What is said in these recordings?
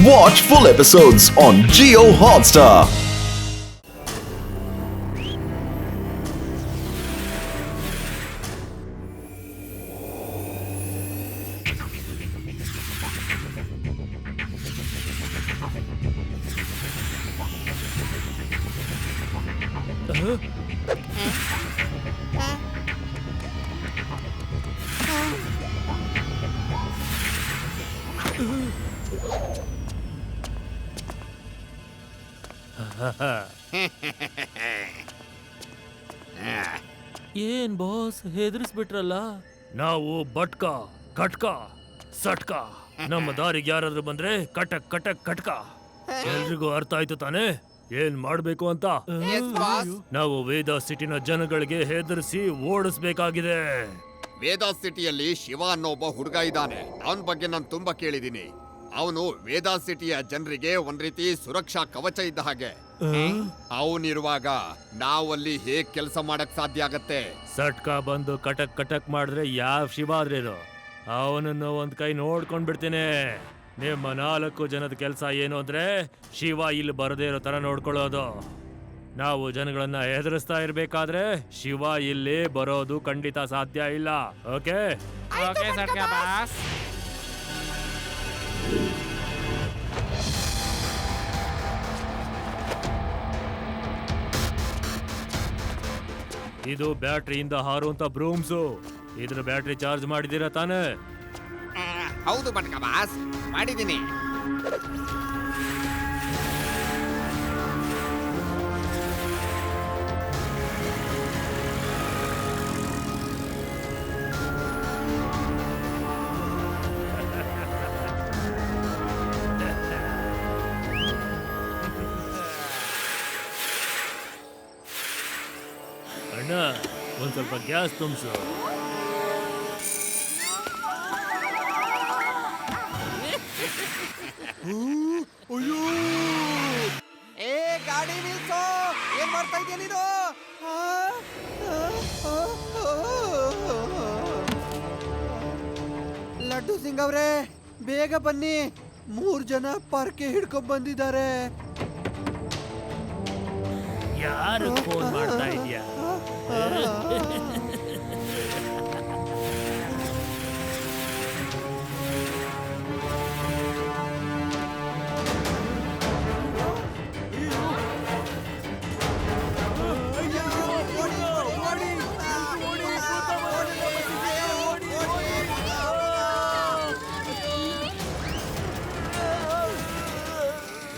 Watch full episodes on Jio Hotstar. ಏನ್ boss ಹೆದರ್ಸ್ಬಿಟ್ರಲ್ಲ. ನಾವು ಬಟ್ಕ ಕಟ್ಕ ಸಟ್ಕ, ನಮ್ಮ ದಾರಿಗೆ ಯಾರಾದ್ರೂ ಬಂದ್ರೆ ಕಟಕ್ ಕಟಕ್ ಕಟ್ಕ. ಎಲ್ರಿಗೂ ಅರ್ಥ ಆಯ್ತು ತಾನೇ ಏನ್ ಮಾಡ್ಬೇಕು ಅಂತ? ನಾವು ವೇದ ಸಿಟಿನ ಜನಗಳಿಗೆ ಹೆದರ್ಸಿ ಓಡಿಸ್ಬೇಕಾಗಿದೆ. ವೇದ ಸಿಟಿಯಲ್ಲಿ ಶಿವ ಅನ್ನೋ ಒಬ್ಬ ಹುಡುಗ ಇದ್ದಾನೆ. ಅವನ ಬಗ್ಗೆ ನಾನು ತುಂಬಾ ಕೇಳಿದೀನಿ. ಅವನು ವೇದ ಸಿಟಿಯ ಜನರಿಗೆ ಒಂದ್ ರೀತಿ ಸುರಕ್ಷಾ ಕವಚ ಇದ್ದ ಹಾಗೆ. ಅವನಿರುವಾಗ ನಾವಲ್ಲಿ ಹೇಗ್ ಕೆಲಸ ಮಾಡಕ್ ಸಾಧ್ಯ ಆಗತ್ತೆ? ಸಟ್ಕ ಬಂದು ಕಟಕ್ ಕಟಕ್ ಮಾಡಿದ್ರೆ ಯಾವ ಶಿವ ಆದ್ರೇನು, ಅವನನ್ನು ಒಂದ್ ಕೈ ನೋಡ್ಕೊಂಡ್ ಬಿಡ್ತೀನಿ. ನಿಮ್ಮ 4 ಜನದ ಕೆಲಸ ಏನು ಅಂದ್ರೆ ಶಿವ ಇಲ್ಲಿ ಬರದೇ ಇರೋ ತರ ನೋಡ್ಕೊಳ್ಳೋದು. ನಾವು ಜನಗಳನ್ನ ಹೆದರಿಸ್ತಾ ಇರ್ಬೇಕಾದ್ರೆ ಶಿವ ಇಲ್ಲಿ ಬರೋದು ಖಂಡಿತ ಸಾಧ್ಯ ಇಲ್ಲ. ಓಕೆ ಇದು ಬ್ಯಾಟ್ರಿಯಿಂದ ಹಾರುವಂತ ಬ್ರೂಮ್ಸು. ಇದ್ರ ಬ್ಯಾಟ್ರಿ ಚಾರ್ಜ್ ಮಾಡಿದೀರಾ ತಾನೇ? ಹೌದು ಬಟ್ಕ ಬಾಸ್, ಮಾಡಿದ್ದೀನಿ. ಅಣ್ಣ, ಒಂದ್ ಸ್ವಲ್ಪ ಗ್ಯಾಸ್ ತುಂಬಿಸು. ಏ ಗಾಡಿ ನಿಲ್ಸೋ, ಏನ್ ಮಾಡ್ತಾ ಇದೀಯ ನೀನು? ಲಡ್ಡು ಸಿಂಗ್ ಅವ್ರೆ, ಬೇಗ ಬನ್ನಿ. 3 ಜನ ಪರ್ಕೆ ಹಿಡ್ಕೊಂಡ್ ಬಂದಿದ್ದಾರೆ. ಯಾರು ಫೋನ್ ಮಾಡ್ತಾ ಇದೀಯಾ?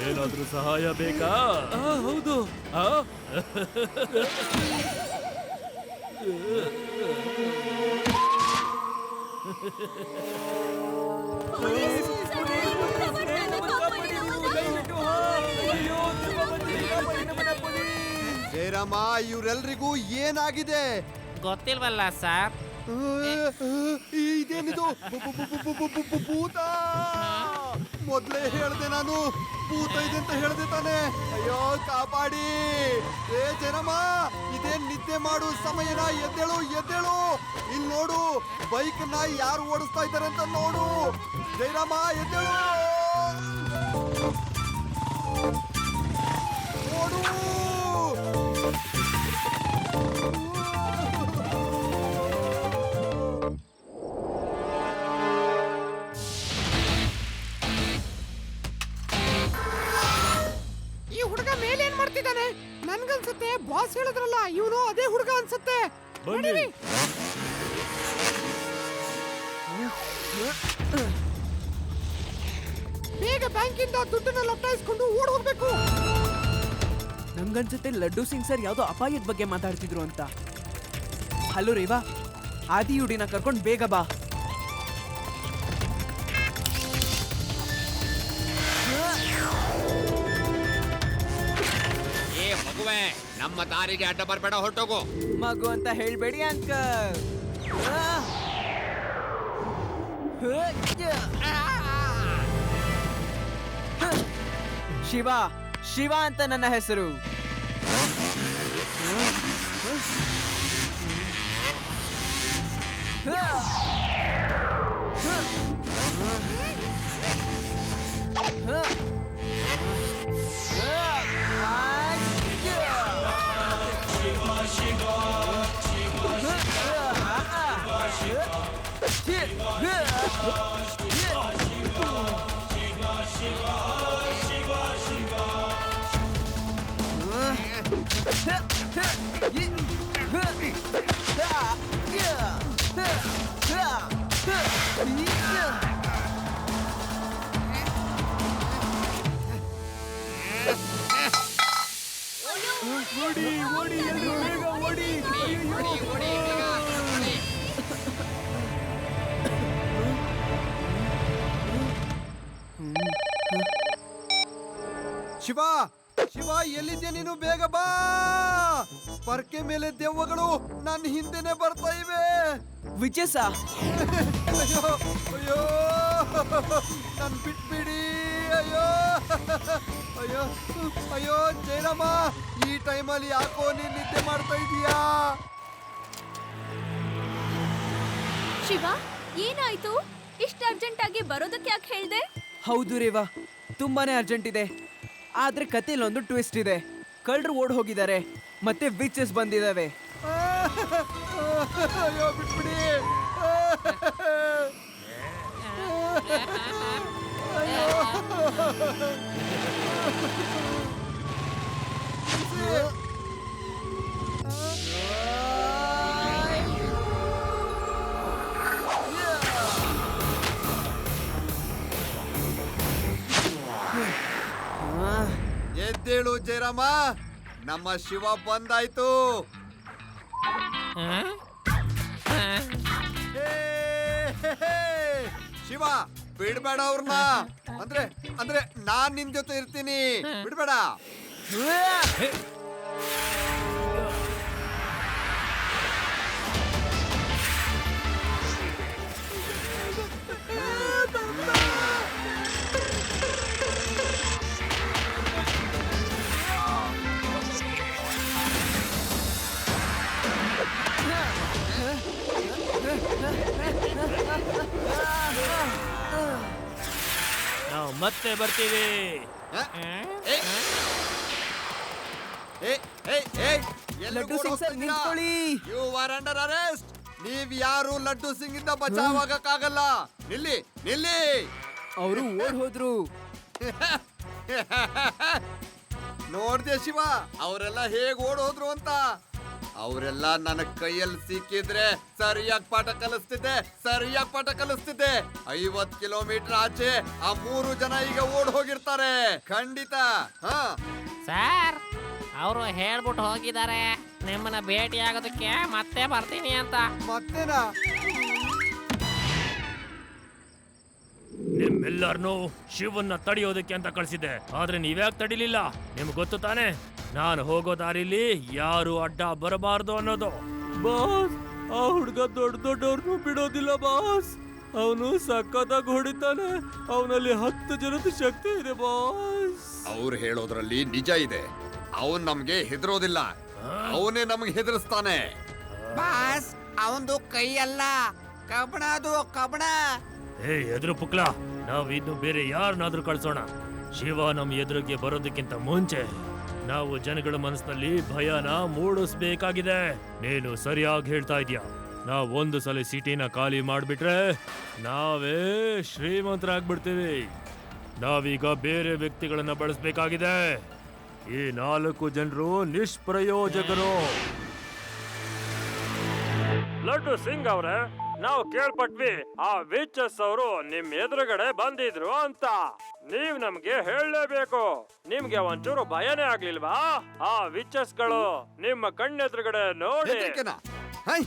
ಏನಾದ್ರೂ ಸಹಾಯ ಬೇಕಾ? ಹೌದು. ಜಯರಾಮ, ಇವ್ರೆಲ್ರಿಗೂ ಏನಾಗಿದೆ? ಗೊತ್ತಿಲ್ವಲ್ಲ ಸರ್. ಇದೇನಿದು? ಭೂತ! ಮೊದ್ಲೇ ಹೇಳ್ದೆ ನಾನು, ಭೂತ ಇದೆ ಅಂತ ಹೇಳ್ದೆ ತಾನೆ. ಅಯ್ಯೋ ಕಾಪಾಡಿ. ಏ ಜಯರಾಮ, ಇದೇನ್ ನಿದ್ದೆ ಮಾಡು ಸಮಯನ? ಎದ್ದೇಳು ಎದ್ದೇಳು. ಇಲ್ಲಿ ನೋಡು, ಬೈಕ್ ನ ಯಾರು ಓಡಿಸ್ತಾ ಇದ್ದಾರೆ ಅಂತ ನೋಡು. ಜಯರಾಮ ಎದ್ದೇಳು, ನೋಡು. ಹುಡುಗ ಮೇಲೇನ್ ಮಾಡ್ತಿದ್ದಾನೆ? ನನ್ಗನ್ಸುತ್ತೆ ಬಾಸ್ ಹೇಳಿದ್ರಲ್ಲ, ಇವನು ಅದೇ ಹುಡುಗ ಅನ್ಸುತ್ತೆ. ಬೇಗ ಬ್ಯಾಂಕಿಂದ ದುಡ್ಡನ್ನ ಲಪ್ಟಾಯಿಸ್ಕೊಂಡು ಓಡ್ ಹೋಗ್ಬೇಕು. ನಮ್ಗನ್ಸುತ್ತೆ ಲಡ್ಡು ಸಿಂಗ್ ಸರ್ ಯಾವ್ದೋ ಅಪಾಯದ ಬಗ್ಗೆ ಮಾತಾಡ್ತಿದ್ರು ಅಂತ. ಹಲೋ ರೇವಾ, ಆದಿಯುಡಿನ ಕರ್ಕೊಂಡು ಬೇಗ ಬಾ. ಮಗುವೆ, ನಮ್ಮ ದಾರಿಗೆ ಅಡ್ಡ ಬರ್ಬೇಡ, ಹೊರಟೋಗು. ಮಗು ಅಂತ ಹೇಳ್ಬೇಡಿ ಅಂಕಲ್. ಶಿವ, ಶಿವ ಅಂತ ನನ್ನ ಹೆಸರು. ಓಡಿ ಎಲ್ರೂ ಬೇಗ ಓಡಿ ಶಿವ ಶಿವ ಎಲ್ಲಿದ್ಯಾ ನೀನು? ಬೇಗ ಬಾ. ಪರ್ಕೆ ಮೇಲೆ ದೆವ್ವಗಳು ನನ್ನ ಹಿಂದೆನೆ ಬರ್ತಾ ಇವೆ. ವಿಚಸ ಅಯ್ಯೋ ಅಯ್ಯೋ ನನ್ ಬಿಟ್ಬಿಡಿ. ಅಯ್ಯೋ ಅಯ್ಯೋ ಅಯ್ಯೋ ಜಯರಾಮ, ಈ ಟೈಮಲ್ಲಿ ಯಾಕೋ ನೀನ್ ನಿದ್ದೆ ಮಾಡ್ತಾ ಇದೀಯಾ? ಶಿವ, ಏನಾಯ್ತು? ಇಷ್ಟ ಅರ್ಜೆಂಟ್ ಆಗಿ ಬರೋದಕ್ಕೆ ಯಾಕೆ ಹೇಳ್ದೆ? ಹೌದು ರೇವಾ, ತುಂಬಾನೇ ಅರ್ಜೆಂಟ್ ಇದೆ. ಆದ್ರೆ ಕಥೆಯಲ್ಲಿ ಒಂದು ಟ್ವಿಸ್ಟ್ ಇದೆ. ಕಳ್ಳರು ಓಡ್ ಹೋಗಿದ್ದಾರೆ ಮತ್ತೆ ವಿಚಸ್ ಬಂದಿದಾವೆ. ಅಯ್ಯೋ ಬಿಟ್ಬಿಡಿ. ಎದ್ದೇಳು ಜಯರಾಮ, ನಮ್ಮ ಶಿವ ಬಂದಾಯ್ತು. ಶಿವ ಬಿಡ್ಬೇಡ ಅವ್ರನ್ನ. ಅಂದ್ರೆ ನಾನ್ ನಿನ್ ಜೊತೆ ಇರ್ತೀನಿ, ಬಿಡ್ಬೇಡ. ನಾವು ಮತ್ತೆ ಬರ್ತೀವಿ. ಲಡ್ಡು ಸಿಂಗ್ ಸರ್, ನಿಂತ್ಕೊಳ್ಳಿ. You are under arrest. ನೀವ್ ಯಾರು ಲಡ್ಡು ಸಿಂಗ್ ಇಂದ ಬಚಾವ್ ಆಗಕ್ಕಾಗಲ್ಲ. ನಿಲ್ಲಿ ನಿಲ್ಲಿ. ಅವರು ಓಡ್ ಹೋದ್ರು. ನೋಡ್ದೆ ಶಿವ, ಅವರೆಲ್ಲ ಹೇಗ್ ಓಡ್ ಹೋದ್ರು ಅಂತ. ಅವರೆಲ್ಲ ನನ್ನ ಕೈಯಲ್ಲಿ ಸಿಕ್ಕಿದ್ರೆ ಸರಿಯಾಗಿ ಪಾಠ ಕಲಿಸ್ತಿದ್ದೆ. 50 ಕಿಲೋಮೀಟರ್ ಆಚೆ ಆ 3 ಜನ ಈಗ ಓಡ್ ಹೋಗಿರ್ತಾರೆ ಖಂಡಿತ. ಹಾ ಸರ್, ಅವರು ಹೇಳ್ಬಿಟ್ಟು ಹೋಗಿದ್ದಾರೆ ನಿಮ್ಮನ್ನ ಭೇಟಿ ಆಗೋದಕ್ಕೆ ಮತ್ತೆ ಬರ್ತೀನಿ ಅಂತ. ಮತ್ತೇನಾ? ನಿಮ್ಮೆಲ್ಲರನ್ನೂ ಶಿವನ್ನ ತಡೆಯೋದಕ್ಕೆ ಅಂತ ಕಳ್ಸಿದ್ದೆ, ಆದ್ರೆ ನೀವ್ಯಾಕೆ ತಡಿಲಿಲ್ಲ? ನಿಮ್ಗೆ ಗೊತ್ತು ತಾನೆ ನಾನು ಹೋಗೋ ದಾರಿಲಿ ಯಾರು ಅಡ್ಡ ಬರಬಾರ್ದು ಅನ್ನೋದು. ಬಾಸ್, ಆ ಹುಡ್ಗ ದೊಡ್ಡವ್ರನ್ನು ಬಿಡೋದಿಲ್ಲ ಬಾಸ್. ಅವನು ಸಖತ್ತಾಗಿ ಹೊಡಿತಾನೆ. ಅವನಲ್ಲಿ 10 ಜನದ ಶಕ್ತಿ ಇದೆ ಬಾಸ್. ಅವ್ರು ಹೇಳೋದ್ರಲ್ಲಿ ನಿಜ ಇದೆ. ಅವನ್ ನಮ್ಗೆ ಹೆದರೋದಿಲ್ಲ, ಅವನೇ ನಮ್ಗೆ ಹೆದರ್ಸ್ತಾನೆ. ಬಾಸ್, ಅವಂದು ಕೈ ಅಲ್ಲ, ಕಬಣ. ಅದು ಕಬಣ. ಏ ಎದುರು ಪುಕ್ಲ, ನಾವ್ ಇನ್ನು ಬೇರೆ ಯಾರನ್ನಾದ್ರೂ ಕಳ್ಸೋಣ. ಶಿವ ನಮ್ ಎದುರಿಗೆ ಬರೋದಕ್ಕಿಂತ ಮುಂಚೆ ನಾವು ಜನಗಳ ಮನಸ್ಸಿನಲ್ಲಿ ಭಯನ ಮೂಡಿಸ್ಬೇಕಾಗಿದೆ. ನೀನು ಸರಿಯಾಗಿ ಹೇಳ್ತಾ ಇದೀಯ. ನಾವ್ ಒಂದು ಸಲ ಸಿಟಿನ ಖಾಲಿ ಮಾಡ್ಬಿಟ್ರೆ ನಾವೇ ಶ್ರೀಮಂತರಾಗ್ಬಿಡ್ತೀವಿ. ನಾವೀಗ ಬೇರೆ ವ್ಯಕ್ತಿಗಳನ್ನ ಬಳಸ್ಬೇಕಾಗಿದೆ. ಈ 4 ಜನರು ನಿಷ್ಪ್ರಯೋಜಕರು. ಲಡ್ಡು ಸಿಂಗ್ ಅವ್ರೆ, ನಾವು ಕೇಳ್ಪಟ್ವಿ ಆ ವಿಚಸ್ ಅವರು ನಿಮ್ ಎದುರುಗಡೆ ಬಂದಿದ್ರು ಅಂತ. ನೀವ್ ನಮ್ಗೆ ಹೇಳಲೇಬೇಕು. ನಿಮ್ಗೆ ಒಂಚೂರು ಭಯನೇ ಆಗ್ಲಿಲ್ವಾ? ಆ ವಿಚಸ್ ಗಳು ನಿಮ್ಮ ಕಣ್ಣೆದುರುಗಡೆ ನೋಡಿ. ಹೆದ್ರಿಕೆನಾ? ಹೈ.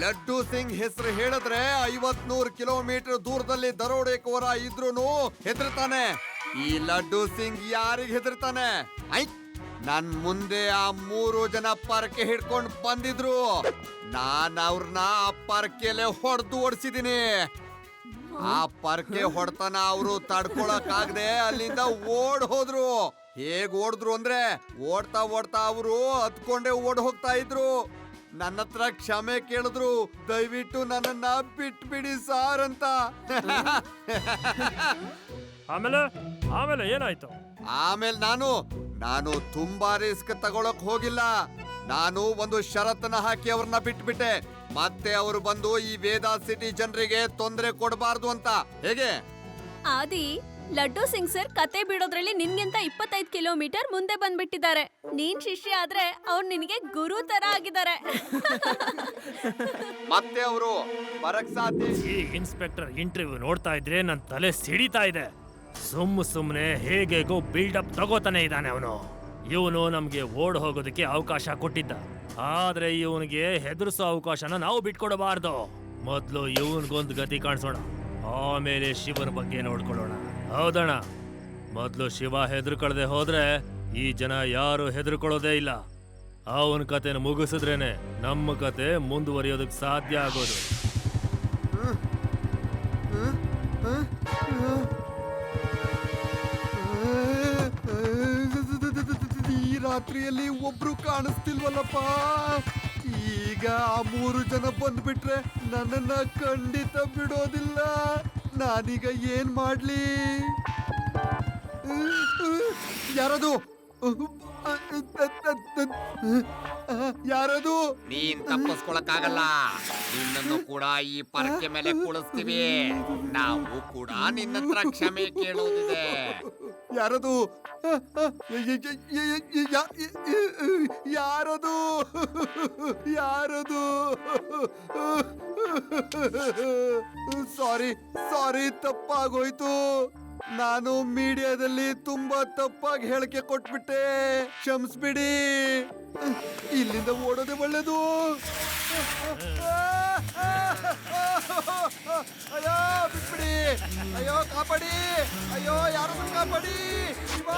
ಲಡ್ಡು ಸಿಂಗ್ ಹೆಸರು ಹೇಳಿದ್ರೆ 50-100 ಕಿಲೋಮೀಟರ್ ದೂರದಲ್ಲಿ ದರೋಡೆಕೋರ ಇದ್ರೂನು ಹೆದರ್ತಾನೆ. ಈ ಲಡ್ಡು ಸಿಂಗ್ ಯಾರಿಗ್ ಹೆದರ್ತಾನೆ? ಐ, ನನ್ ಮುಂದೆ ಆ 3 ಜನ ಪರ್ಕೆ ಹಿಡ್ಕೊಂಡು ಬಂದಿದ್ರು. ನಾನ್ ಅವ್ರನ್ನ ಆ ಪರ್ಕೆಲೆ ಹೊಡೆದು ಓಡಿಸಿದೀನಿ. ಆ ಪರ್ಕೆ ಹೊಡ್ತಾನ ಅವರು ತಡ್ಕೊಳಕ್ ಆಗದೆ ಅಲ್ಲಿಂದ ಓಡ್ ಹೋದ್ರು. ಹೇಗ್ ಓಡಿದ್ರು ಅಂದ್ರೆ ಓಡ್ತಾ ಓಡ್ತಾ ಅವರು ಹತ್ಕೊಂಡೆ ಓಡ್ ಹೋಗ್ತಾ ಇದ್ರು. ನನ್ನ ಹತ್ರ ಕ್ಷಮೆ ಕೇಳಿದ್ರು, ದಯವಿಟ್ಟು ನನ್ನನ್ನ ಬಿಟ್ಬಿಡಿ ಸಾರ್ ಅಂತ. ಆಮೇಲೆ ಏನಾಯ್ತು? ಆಮೇಲೆ ನಾನು ತುಂಬಾ ರಿಸ್ಕ್ ತಗೊಳಕ್ ಹೋಗಿಲ್ಲ. ನಾನು ಒಂದು ಷರತ್ತನ್ನ ಹಾಕಿ ಅವ್ರನ್ನ ಬಿಟ್ಬಿಟ್ಟೆ. ಮತ್ತೆ ಅವರು ಬಂದು ಈ ವೇದಾ ಸಿಟಿ ಜನರಿಗೆ ತೊಂದರೆ ಕೊಡಬಾರ್ದು ಅಂತ. ಹೇಗೆ? ಆದಿ, ಲಡ್ಡು ಸಿಂಗ್ ಸರ್ ಕತೆ ಬಿಡೋದ್ರಲ್ಲಿ ನಿನ್ಗಿಂತ 25 ಕಿಲೋಮೀಟರ್ ಮುಂದೆ ಬಂದ್ಬಿಟ್ಟಿದ್ದಾರೆ. ನೀನ್ ಶಿಷ್ಯ ಆದ್ರೆ ಅವ್ರು ನಿನಗೆ ಗುರು ತರ ಆಗಿದ್ದಾರೆ. ಮತ್ತೆ ಅವರು ಬರಕ್ ಸಾಧ್ಯ? ಈ ಇನ್ಸ್ಪೆಕ್ಟರ್ ಇಂಟರ್ವ್ಯೂ ನೋಡ್ತಾ ಇದ್ರೆ ನನ್ ತಲೆ ಸಿಡಿತಾ ಇದೆ. ಸುಮ್ಮನೆ ಹೇಗೆಗೋ ಬಿಲ್ಡಪ್ ತಗೋತಾನೆ ಇದ್ದಾನೆ ಅವನು. ಇವನು ನಮ್ಗೆ ಓಡ್ ಹೋಗೋದಕ್ಕೆ ಅವಕಾಶ ಕೊಟ್ಟಿದ್ದ. ಆದ್ರೆ ಇವನಿಗೆ ಹೆದರ್ಸೋ ಅವಕಾಶನ ನಾವು ಬಿಟ್ಕೊಡಬಾರ್ದು. ಮೊದ್ಲು ಇವನ್ಗೊಂದು ಗತಿ ಕಾಣಿಸೋಣ, ಆಮೇಲೆ ಶಿವನ ಬಗ್ಗೆ ನೋಡ್ಕೊಳ್ಳೋಣ. ಹೌದಣ್ಣ? ಮೊದ್ಲು ಶಿವ ಹೆದರ್ಕೊಳ್ದೆ ಹೋದ್ರೆ ಈ ಜನ ಯಾರು ಹೆದರ್ಕೊಳ್ಳೋದೇ ಇಲ್ಲ. ಅವನ ಕತೆನ ಮುಗಿಸಿದ್ರೇನೆ ನಮ್ಮ ಕತೆ ಮುಂದುವರಿಯೋದಕ್ಕೆ ಸಾಧ್ಯ ಆಗೋದು. ಈ ರಾತ್ರಿಯಲ್ಲಿ ಒಬ್ರು ಕಾಣಿಸ್ತಿಲ್ವಲ್ಲಪ್ಪ. ಈಗ ಆ 3 ಜನ ಬಂದ್ಬಿಟ್ರೆ ನನ್ನನ್ನ ಖಂಡಿತ ಬಿಡೋದಿಲ್ಲ. ನಾನೀಗ ಏನ್ ಮಾಡ್ಲಿ? ಯಾರದು? ಯಾರದು? ನೀನ್ ತಪ್ಪಿಸ್ಕೊಳಕ್ಕಾಗಲ್ಲ. ನಿನ್ನನ್ನು ಕೂಡ ಈ ಪರಕೆ ಮೇಲೆ ಕುಳಿಸ್ತೀವಿ. ನಾವು ಕೂಡ ನಿನ್ನ ಹತ್ರ ಕ್ಷಮೆ ಕೇಳೋದಿದೆ. ಯಾರದು? ಯಾರದು? ಯಾರದು? ಸಾರಿ, ತಪ್ಪಾಗೋಯ್ತು. ನಾನು ಮೀಡಿಯಾದಲ್ಲಿ ತುಂಬಾ ತಪ್ಪಾಗಿ ಹೇಳಿಕೆ ಕೊಟ್ಬಿಟ್ಟೆ, ಕ್ಷಮಿಸ್ಬಿಡಿ. ಇಲ್ಲಿಂದ ಓಡೋದೇ ಒಳ್ಳೇದು. ಅಯ್ಯೋ ಬಿಟ್ಬಿಡಿ, ಅಯ್ಯೋ ಕಾಪಾಡಿ, ಅಯ್ಯೋ ಯಾರು ಕಾಪಾಡಿ, ಶಿವ,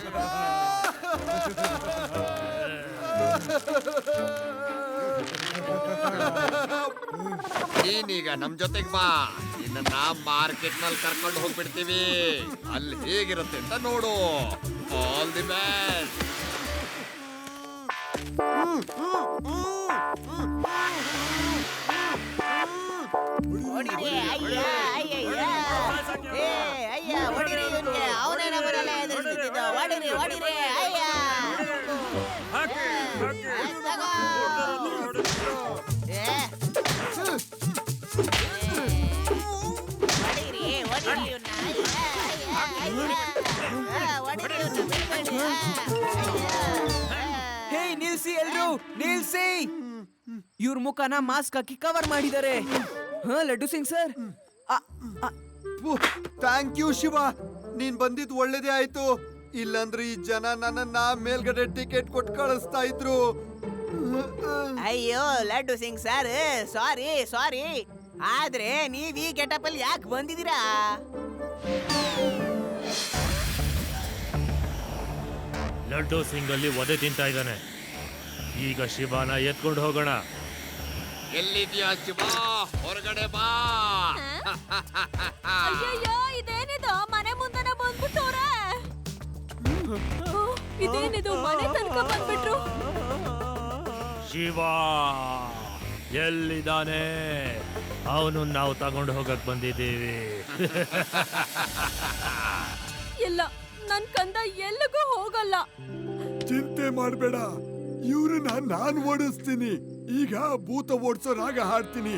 ಶಿವ. ನೀನೀಗ ನಮ್ ಜೊತೆಗ್ ಬಾ. ನಿನ್ನ ಮಾರ್ಕೆಟ್ ನಲ್ಲಿ ಕರ್ಕೊಂಡು ಹೋಗ್ಬಿಡ್ತೀವಿ. ಅಲ್ಲಿ ಹೇಗಿರುತ್ತೆ ಅಂತ ನೋಡು. All the best. ಹೇ ನಿಲ್ಸಿ, ಎಲ್ರು ನಿಲ್ಸಿ. ಇವ್ರ ಮುಖನ ಮಾಸ್ಕ್ ಹಾಕಿ ಕವರ್ ಮಾಡಿದ್ದಾರೆ. Laddu Singh sir, thank you Shiva. ನೀನ್ ಬಂದಿದ್ ಒಳ್ಳೇದೇ ಆಯ್ತು. ಇಲ್ಲಾಂದ್ರೆ ಈ ಜನ ನನ್ನನ್ನ ಮೇಲ್ಗಡೆ ಟಿಕೆಟ್ ಕೊಟ್ಟು ಕಳಿಸ್ತಾ ಇದ್ರು. ಅಯ್ಯೋ ಲಡ್ಡು ಸಿಂಗ್ ಸರ್, ಸಾರಿ. ಆದ್ರೆ ನೀವ್ ಈ ಗೆಟಪ್ ಅಲ್ಲಿ ಯಾಕೆ ಬಂದಿದ್ದೀರಾ? ಲಡ್ಡು ಸಿಂಗ್ ಅಲ್ಲಿ ಒದೆ ತಿಂತಾ ಇದ್ದಾನೆ. ಈಗ ಶಿವನ ಎತ್ಕೊಂಡು ಹೋಗೋಣ. ಎಲ್ಲಿದ್ಯಾ ಶಿವ? ಹೊರಗಡೆ ಬಾ. ಅಯ್ಯಯ್ಯೋ, ಇದೇನಿದು? ಮನೆ ಮುಂದೆನೆ ಬಂದ್ಬಿಟ್ಟವ್ರೆ. ಇದೇನಿದು? ಮನೆ ತನಕ ಬಂದ್ಬಿಟ್ರು. ಶಿವ ಎಲ್ಲಿದ್ದಾನೆ? ಅವನು ನಾವು ತಗೊಂಡು ಹೋಗಕ್ ಬಂದಿದ್ದೀವಿ. ಇಲ್ಲ, ನನ್ ಕಂದ ಎಲ್ಲಿಗೂ ಹೋಗಲ್ಲ. ಚಿಂತೆ ಮಾಡ್ಬೇಡ, ಇವ್ರನ್ನ ನಾನ್ ಓಡಿಸ್ತೀನಿ. ಈಗ ಭೂತ ಓಡಿಸೋ ರಾಗ ಹಾಡ್ತೀನಿ.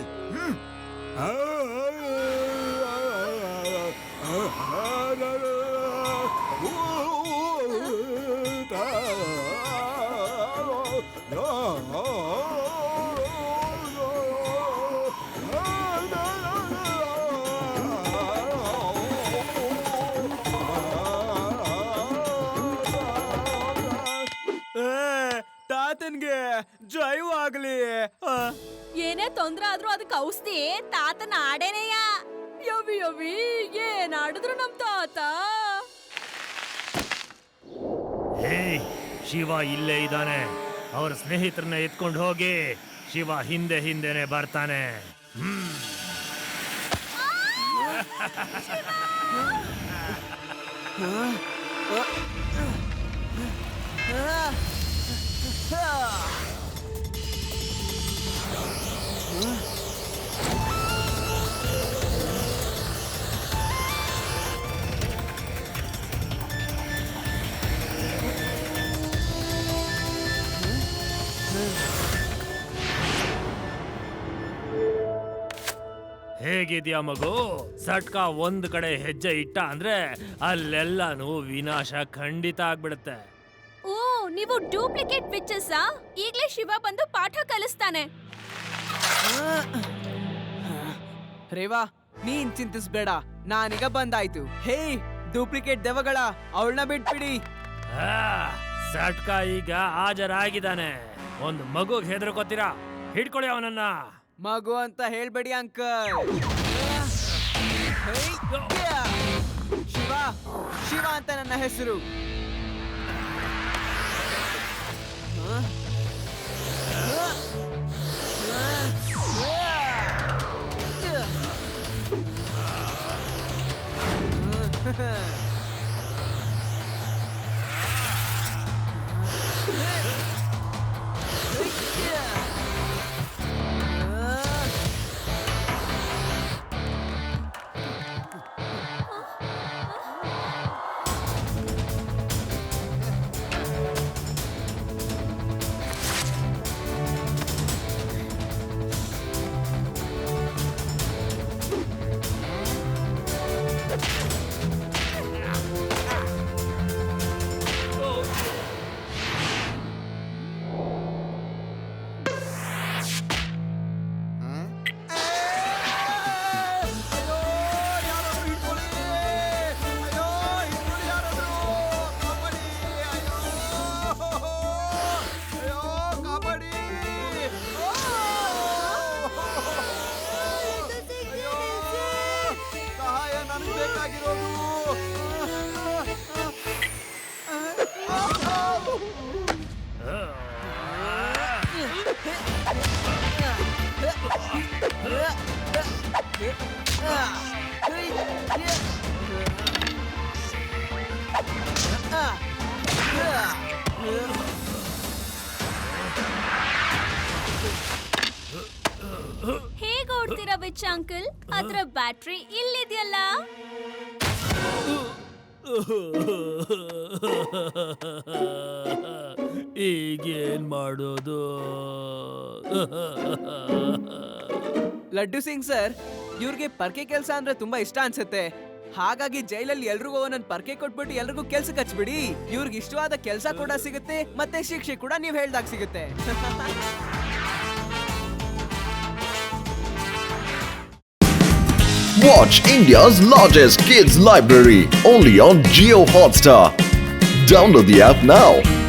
ತಾತನ್ಗೆ ಜಯವಾಗ್ಲಿ. ಏನೇ ತೊಂದ್ರೆ ಆದ್ರೂ ಅದಕ್ಕೆ ಔಷಧಿ ತಾತನ ಆಡೇನೆಯ. ಯವಿ ಏನ್ ಆಡಿದ್ರು ನಮ್ ತಾತ. ಹೇ, ಶಿವ ಇಲ್ಲೇ ಇದ್ದಾನೆ. ಅವ್ರ ಸ್ನೇಹಿತರನ್ನ ಎತ್ಕೊಂಡು ಹೋಗಿ. ಶಿವ ಹಿಂದೆನೆ ಬರ್ತಾನೆ. ಹೇಗಿದ್ಯಾ ಮಗು? ಸಟ್ಕ ಒಂದ್ ಕಡೆ ಹೆಜ್ಜೆ ಇಟ್ಟ ಅಂದ್ರೆ ಅಲ್ಲೆಲ್ಲಾನು ವಿನಾಶ ಖಂಡಿತ ಆಗ್ಬಿಡುತ್ತೆ. ಓ, ನೀವು ಡೂಪ್ಲಿಕೇಟ್ ವಿಚಸ್. ಈಗ್ಲೇ ಶಿವ ಬಂದು ಪಾಠ ಕಲಿಸ್ತಾನೆ. ರೇವಾ, ನೀನ್ ಚಿಂತಿಸ್ಬೇಡ, ನಾನೀಗ ಬಂದಾಯ್ತು. ಹೇ ಡೂಪ್ಲಿಕೇಟ್ ದೆವ್ವಗಳ, ಅವಳನ್ನ ಬಿಟ್ಬಿಡಿ. ಸಟ್ಕ ಈಗ ಹಾಜರಾಗಿದ್ದಾನೆ. ಒಂದು ಮಗುಗ್ ಹೆದರ್ಕೋತೀರಾ? ಹಿಡ್ಕೊಳ್ಳಿ ಅವನನ್ನ. ಮಗು ಅಂತ ಹೇಳ್ಬೇಡಿ ಅಂಕಲ್. ಶಿವ ಶಿವ ಅಂತ ನನ್ನ ಹೆಸರು. ಹೇಗ್ ಓಡ್ತೀರಾ ವಿಚ್ ಅಂಕಲ್? ಅದ್ರ ಬ್ಯಾಟ್ರಿ ಇಲ್ಲಿದೆಯಲ್ಲ. ಈಗೇನ್ ಮಾಡೋದು? ಲಡ್ಡು ಸಿಂಗ್ ಸರ್, ಇವ್ರಿಗೆ ಪರ್ಕೆ ಕೆಲಸ ಅಂದ್ರೆ ತುಂಬಾ ಇಷ್ಟ ಅನ್ಸುತ್ತೆ. ಹಾಗಾಗಿ ಜೈಲಲ್ಲಿ ಎಲ್ರಿಗೂ ಒಂದೊಂದು ಪರ್ಕೆ ಕೊಟ್ಬಿಟ್ಟು ಎಲ್ರಿಗೂ ಕೆಲ್ಸಕ್ಕೆ ಹಚ್ಬಿಡಿ. ಇವ್ರಿಗೆ ಇಷ್ಟವಾದ ಕೆಲಸ ಕೂಡ ಸಿಗುತ್ತೆ, ಮತ್ತೆ ಶಿಕ್ಷೆ ಕೂಡ ನೀವ್ ಹೇಳ್ದಾಗ ಸಿಗುತ್ತೆ. Watch India's largest kids library only on Jio Hotstar. Download the app now.